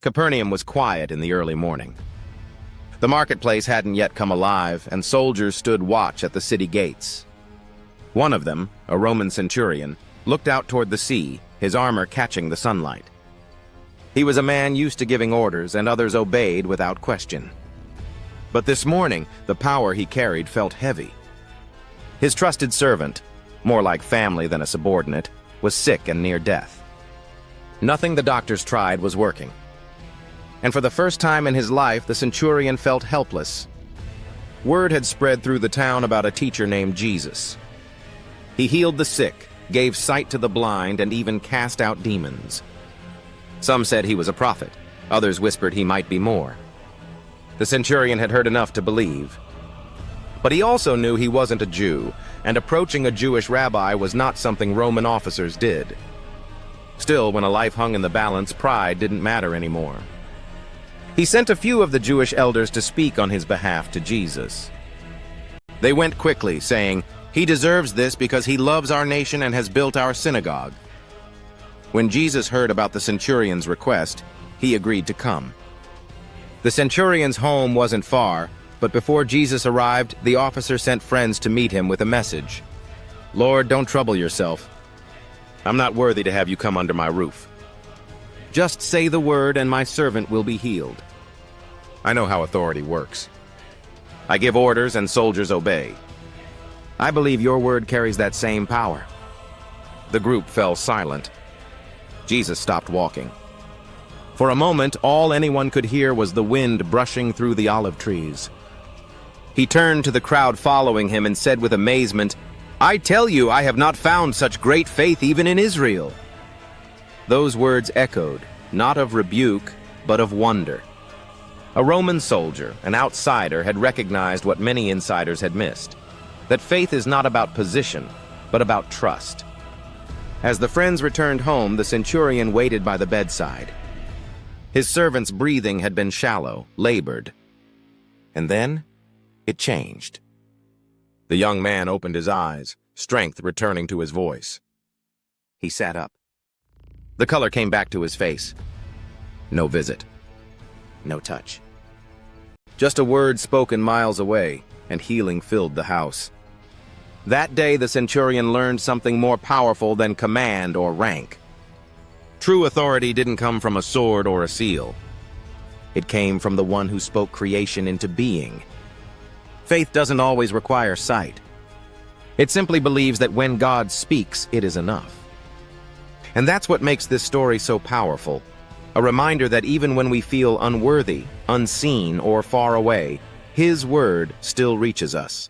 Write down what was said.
Capernaum was quiet in the early morning. The marketplace hadn't yet come alive, and soldiers stood watch at the city gates. One of them, a Roman centurion, looked out toward the sea, his armor catching the sunlight. He was a man used to giving orders, and others obeyed without question. But this morning, the power he carried felt heavy. His trusted servant, more like family than a subordinate, was sick and near death. Nothing the doctors tried was working. And for the first time in his life, the centurion felt helpless. Word had spread through the town about a teacher named Jesus. He healed the sick, gave sight to the blind, and even cast out demons. Some said he was a prophet. Others whispered he might be more. The centurion had heard enough to believe. But he also knew he wasn't a Jew, and approaching a Jewish rabbi was not something Roman officers did. Still, when a life hung in the balance, pride didn't matter anymore. He sent a few of the Jewish elders to speak on his behalf to Jesus. They went quickly, saying, "He deserves this because he loves our nation and has built our synagogue." When Jesus heard about the centurion's request, he agreed to come. The centurion's home wasn't far, but before Jesus arrived, the officer sent friends to meet him with a message. "Lord, don't trouble yourself. I'm not worthy to have you come under my roof. Just say the word and my servant will be healed." I know how authority works. I give orders and soldiers obey. I believe your word carries that same power. The group fell silent. Jesus stopped walking. For a moment, all anyone could hear was the wind brushing through the olive trees. He turned to the crowd following him and said with amazement, "I tell you, I have not found such great faith even in Israel." Those words echoed, not of rebuke, but of wonder. A Roman soldier, an outsider, had recognized what many insiders had missed, that faith is not about position, but about trust. As the friends returned home, the centurion waited by the bedside. His servant's breathing had been shallow, labored. And then, it changed. The young man opened his eyes, strength returning to his voice. He sat up. The color came back to his face. No visit. No touch. Just a word spoken miles away, and healing filled the house. That day, the centurion learned something more powerful than command or rank. True authority didn't come from a sword or a seal. It came from the one who spoke creation into being. Faith doesn't always require sight. It simply believes that when God speaks, it is enough. And that's what makes this story so powerful. A reminder that even when we feel unworthy, unseen, or far away, His word still reaches us.